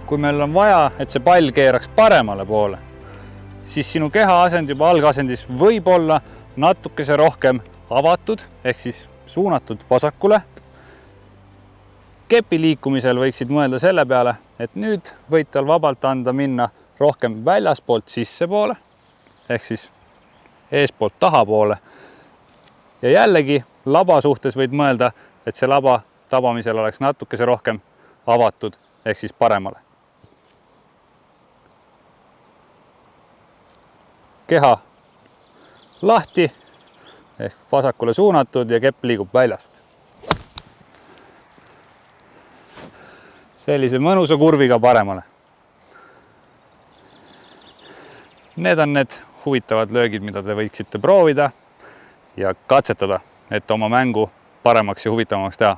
kui meil on vaja, et see pall keeraks paremale poole, siis sinu kehaasend juba algasendis võib olla natukese rohkem avatud, ehk siis suunatud vasakule. Kepi liikumisel võiksid mõelda selle peale, et nüüd võid tal vabalt anda minna rohkem väljaspoolt sissepoole, ehk siis eespoolt tahapoole. Ja jällegi laba suhtes võid mõelda, et see laba tabamisel oleks natukese rohkem avatud, ehk siis paremale. Keha lahti ehk vasakule suunatud ja kepp liigub väljast. Sellise mõnusa kurviga paremale. Need on need huvitavad löögid, mida te võiksite proovida ja katsetada, et oma mängu paremaks ja huvitavamaks teha.